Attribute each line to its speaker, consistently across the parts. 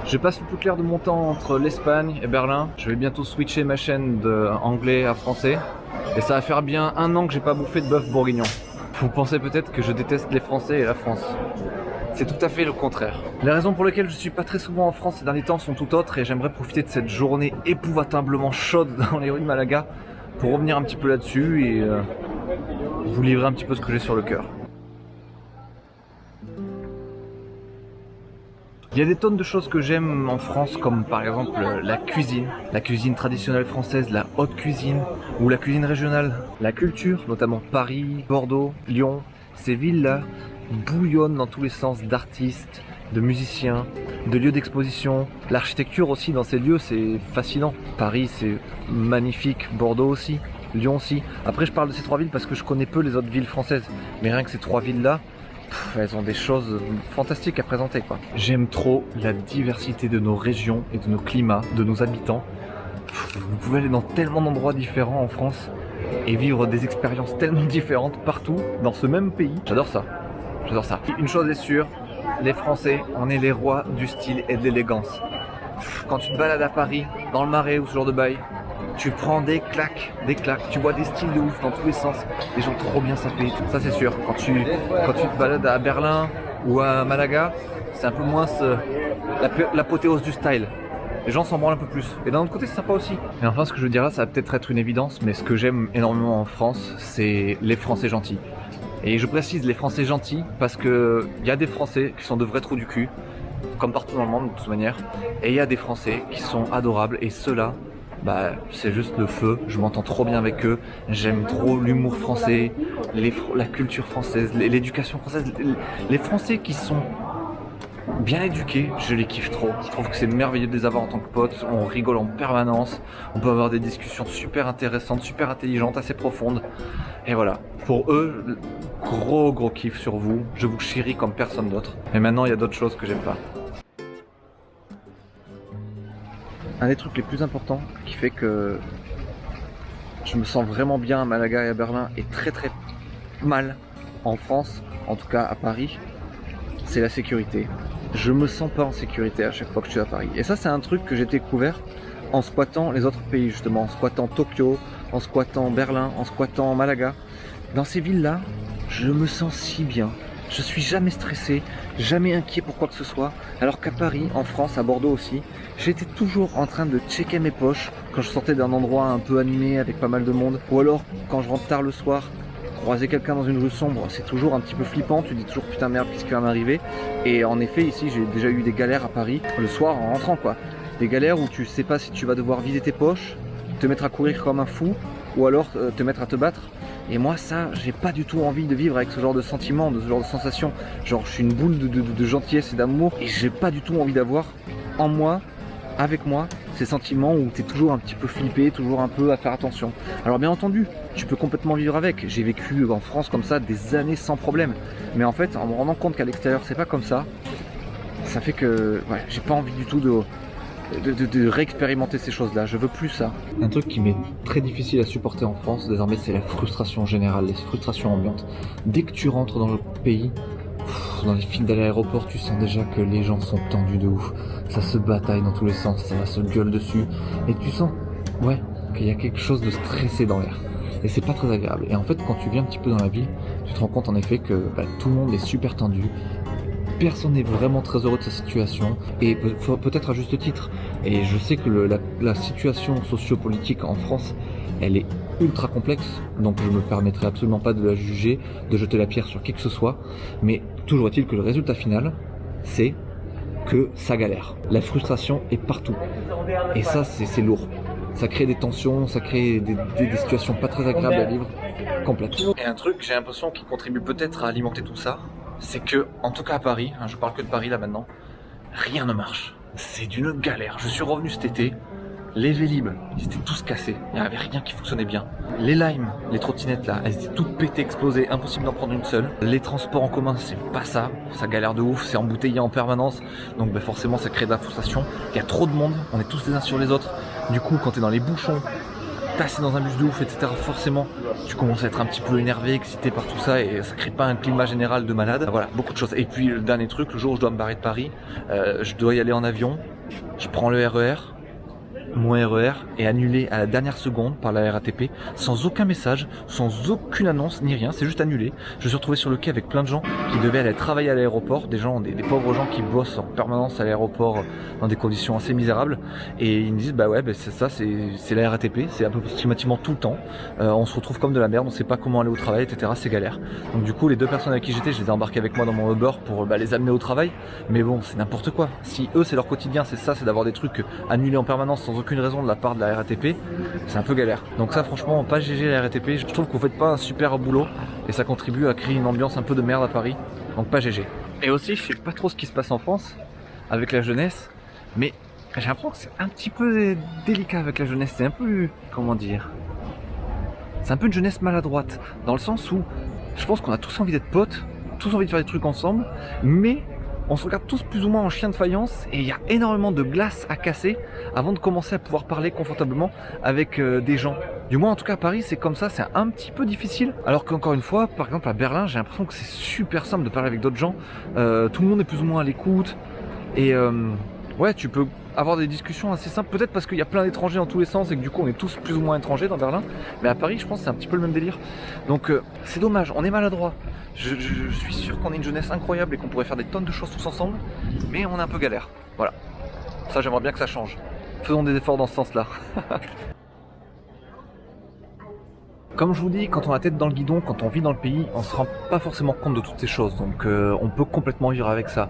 Speaker 1: Je passe le plus clair de mon temps entre l'Espagne et Berlin. Je vais bientôt switcher ma chaîne de anglais à français. Et ça va faire bien 1 an que j'ai pas bouffé de bœuf bourguignon. Vous pensez peut-être que je déteste les Français et la France. C'est tout à fait le contraire. Les raisons pour lesquelles je suis pas très souvent en France ces derniers temps sont tout autres et j'aimerais profiter de cette journée épouvantablement chaude dans les rues de Malaga pour revenir un petit peu là-dessus et vous livrer un petit peu ce que j'ai sur le cœur. Il y a des tonnes de choses que j'aime en France, comme par exemple la cuisine traditionnelle française, la haute cuisine ou la cuisine régionale, la culture, notamment Paris, Bordeaux, Lyon. Ces villes-là bouillonnent dans tous les sens d'artistes, de musiciens, de lieux d'exposition. L'architecture aussi dans ces lieux, c'est fascinant. Paris, c'est magnifique, Bordeaux aussi, Lyon aussi. Après, je parle de ces 3 villes parce que je connais peu les autres villes françaises, mais rien que ces 3 villes-là, elles ont des choses fantastiques à présenter, quoi. J'aime trop la diversité de nos régions et de nos climats, de nos habitants. Vous pouvez aller dans tellement d'endroits différents en France et vivre des expériences tellement différentes partout dans ce même pays. J'adore ça. J'adore ça. Une chose est sûre, les Français, on est les rois du style et de l'élégance. Quand tu te balades à Paris, dans le Marais ou ce genre de bail, tu prends des claques, tu vois des styles de ouf dans tous les sens, des gens trop bien sapés, ça c'est sûr. Quand tu te balades à Berlin ou à Malaga, c'est un peu moins l'apothéose du style. Les gens s'en branlent un peu plus. Et d'un autre côté, c'est sympa aussi. Et enfin, ce que je veux dire là, ça va peut-être être une évidence, mais ce que j'aime énormément en France, c'est les Français gentils. Et je précise les Français gentils parce que il y a des Français qui sont de vrais trous du cul, comme partout dans le monde de toute manière, et il y a des Français qui sont adorables, et ceux-là, bah, c'est juste le feu, je m'entends trop bien avec eux, j'aime trop l'humour français, la culture française, l'éducation française, les Français qui sont bien éduqués, je les kiffe trop. Je trouve que c'est merveilleux de les avoir en tant que potes, on rigole en permanence, on peut avoir des discussions super intéressantes, super intelligentes, assez profondes, et voilà. Pour eux, gros kiff sur vous, je vous chéris comme personne d'autre. Et maintenant, il y a d'autres choses que j'aime pas. Un des trucs les plus importants qui fait que je me sens vraiment bien à Malaga et à Berlin et très mal en France, en tout cas à Paris, c'est la sécurité. Je me sens pas en sécurité à chaque fois que je suis à Paris. Et ça, c'est un truc que j'ai découvert en squattant les autres pays justement, en squattant Tokyo, en squattant Berlin, en squattant Malaga. Dans ces villes-là, je me sens si bien. Je suis jamais stressé, jamais inquiet pour quoi que ce soit, alors qu'à Paris, en France, à Bordeaux aussi, j'étais toujours en train de checker mes poches quand je sortais d'un endroit un peu animé avec pas mal de monde, ou alors quand je rentre tard le soir, croiser quelqu'un dans une rue sombre, c'est toujours un petit peu flippant, tu dis toujours putain merde qu'est-ce qui va m'arriver. Et en effet ici j'ai déjà eu des galères à Paris, le soir en rentrant quoi, des galères où tu sais pas si tu vas devoir vider tes poches, te mettre à courir comme un fou, ou alors te mettre à te battre. Et moi ça, j'ai pas du tout envie de vivre avec ce genre de sentiment, de ce genre de sensation. Genre je suis une boule de gentillesse et d'amour et j'ai pas du tout envie d'avoir en moi, avec moi, ces sentiments où t'es toujours un petit peu flippé, toujours un peu à faire attention. Alors bien entendu, tu peux complètement vivre avec. J'ai vécu en France comme ça des années sans problème. Mais en fait, en me rendant compte qu'à l'extérieur c'est pas comme ça, ça fait que ouais, j'ai pas envie du tout de réexpérimenter ces choses-là, je veux plus ça. Un truc qui m'est très difficile à supporter en France désormais, c'est la frustration générale, les frustrations ambiantes. Dès que tu rentres dans le pays, dans les files d'aller à l'aéroport, tu sens déjà que les gens sont tendus de ouf. Ça se bataille dans tous les sens, ça se gueule dessus. Et tu sens, ouais, qu'il y a quelque chose de stressé dans l'air. Et c'est pas très agréable. Et en fait, quand tu viens un petit peu dans la ville, tu te rends compte en effet que tout le monde est super tendu. Personne n'est vraiment très heureux de sa situation, et peut-être à juste titre. Et je sais que la situation sociopolitique en France, elle est ultra complexe, donc je me permettrai absolument pas de la juger, de jeter la pierre sur qui que ce soit, mais toujours est-il que le résultat final, c'est que ça galère. La frustration est partout, et ça c'est lourd. Ça crée des tensions, ça crée des situations pas très agréables à vivre, complètes. Et un truc, j'ai l'impression, qui contribue peut-être à alimenter tout ça, c'est que, en tout cas à Paris, je parle que de Paris là maintenant, rien ne marche. C'est d'une galère. Je suis revenu cet été, les Vélib, ils étaient tous cassés, il n'y avait rien qui fonctionnait bien. Les Lime, les trottinettes là, elles étaient toutes pétées, explosées, impossible d'en prendre une seule. Les transports en commun, c'est pas ça, ça galère de ouf, c'est embouteillé en permanence, donc forcément ça crée de la frustration. Il y a trop de monde, on est tous les uns sur les autres, du coup quand t'es dans les bouchons, tassé dans un bus de ouf, etc. Forcément, tu commences à être un petit peu énervé, excité par tout ça et ça crée pas un climat général de malade. Voilà, beaucoup de choses. Et puis le dernier truc, le jour où je dois me barrer de Paris, je dois y aller en avion. je prends le RER, mon RER est annulé à la dernière seconde par la RATP, sans aucun message, sans aucune annonce ni rien, c'est juste annulé. Je me suis retrouvé sur le quai avec plein de gens qui devaient aller travailler à l'aéroport, des pauvres gens qui bossent en permanence à l'aéroport dans des conditions assez misérables, et ils me disent bah ouais bah c'est ça, c'est la RATP, c'est approximativement tout le temps, on se retrouve comme de la merde, on sait pas comment aller au travail, etc. C'est galère. Donc du coup les 2 personnes avec qui j'étais, je les ai embarqués avec moi dans mon Uber pour les amener au travail, mais bon c'est n'importe quoi. Si eux c'est leur quotidien, c'est ça, c'est d'avoir des trucs annulés en permanence sans aucune raison de la part de la RATP, c'est un peu galère. Donc ça franchement pas GG la RATP, je trouve que vous faites pas un super boulot et ça contribue à créer une ambiance un peu de merde à Paris, donc pas GG. Et aussi je sais pas trop ce qui se passe en France avec la jeunesse, mais j'ai l'impression que c'est un petit peu délicat avec la jeunesse, c'est un peu, comment dire, c'est un peu une jeunesse maladroite, dans le sens où je pense qu'on a tous envie d'être potes, tous envie de faire des trucs ensemble, mais on se regarde tous plus ou moins en chien de faïence et il y a énormément de glace à casser avant de commencer à pouvoir parler confortablement avec des gens. Du moins en tout cas à Paris c'est comme ça, c'est un petit peu difficile. Alors qu'encore une fois, par exemple à Berlin, j'ai l'impression que c'est super simple de parler avec d'autres gens. Tout le monde est plus ou moins à l'écoute et ouais, tu peux avoir des discussions assez simples, peut-être parce qu'il y a plein d'étrangers dans tous les sens et que du coup on est tous plus ou moins étrangers dans Berlin, mais à Paris je pense que c'est un petit peu le même délire. Donc c'est dommage, on est maladroit. Je suis sûr qu'on est une jeunesse incroyable et qu'on pourrait faire des tonnes de choses tous ensemble, mais on est un peu galère. Voilà. Ça j'aimerais bien que ça change. Faisons des efforts dans ce sens-là. Comme je vous dis, quand on a la tête dans le guidon, quand on vit dans le pays, on se rend pas forcément compte de toutes ces choses, donc on peut complètement vivre avec ça.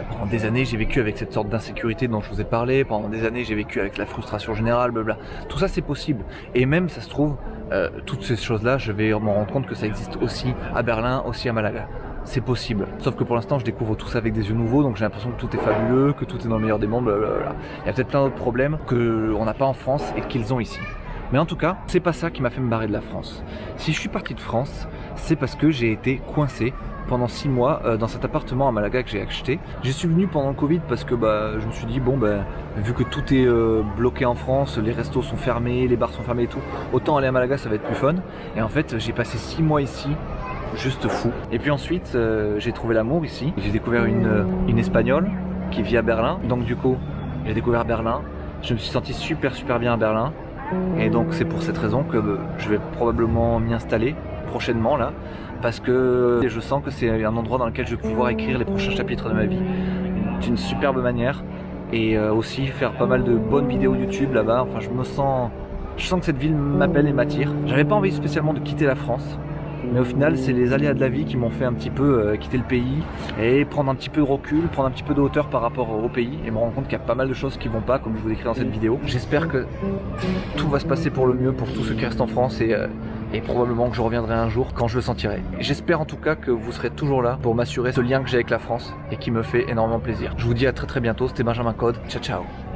Speaker 1: Pendant des années, j'ai vécu avec cette sorte d'insécurité dont je vous ai parlé, pendant des années, j'ai vécu avec la frustration générale, blabla. Tout ça, c'est possible. Et même, ça se trouve, toutes ces choses-là, je vais m'en rendre compte que ça existe aussi à Berlin, aussi à Malaga. C'est possible. Sauf que pour l'instant, je découvre tout ça avec des yeux nouveaux, donc j'ai l'impression que tout est fabuleux, que tout est dans le meilleur des mondes, blablabla. Il y a peut-être plein d'autres problèmes qu'on n'a pas en France et qu'ils ont ici. Mais en tout cas, c'est pas ça qui m'a fait me barrer de la France. Si je suis parti de France, c'est parce que j'ai été coincé pendant 6 mois dans cet appartement à Malaga que j'ai acheté. J'y suis venu pendant le Covid parce que je me suis dit vu que tout est bloqué en France, les restos sont fermés, les bars sont fermés et tout, autant aller à Malaga ça va être plus fun. Et en fait j'ai passé 6 mois ici, juste fou. Et puis ensuite j'ai trouvé l'amour ici. J'ai découvert une Espagnole qui vit à Berlin. Donc du coup j'ai découvert Berlin. Je me suis senti super bien à Berlin. Et donc c'est pour cette raison que je vais probablement m'y installer prochainement là, parce que je sens que c'est un endroit dans lequel je vais pouvoir écrire les prochains chapitres de ma vie d'une superbe manière et aussi faire pas mal de bonnes vidéos YouTube là-bas. Enfin je sens que cette ville m'appelle et m'attire. J'avais pas envie spécialement de quitter la France, mais au final c'est les aléas de la vie qui m'ont fait un petit peu quitter le pays et prendre un petit peu de recul, prendre un petit peu de hauteur par rapport au pays et me rendre compte qu'il y a pas mal de choses qui vont pas, comme je vous décris dans cette vidéo. J'espère que tout va se passer pour le mieux pour tous ceux qui restent en France et probablement que je reviendrai un jour quand je le sentirai. J'espère en tout cas que vous serez toujours là pour m'assurer ce lien que j'ai avec la France et qui me fait énormément plaisir. Je vous dis à très bientôt, c'était Benjamin Code, ciao ciao.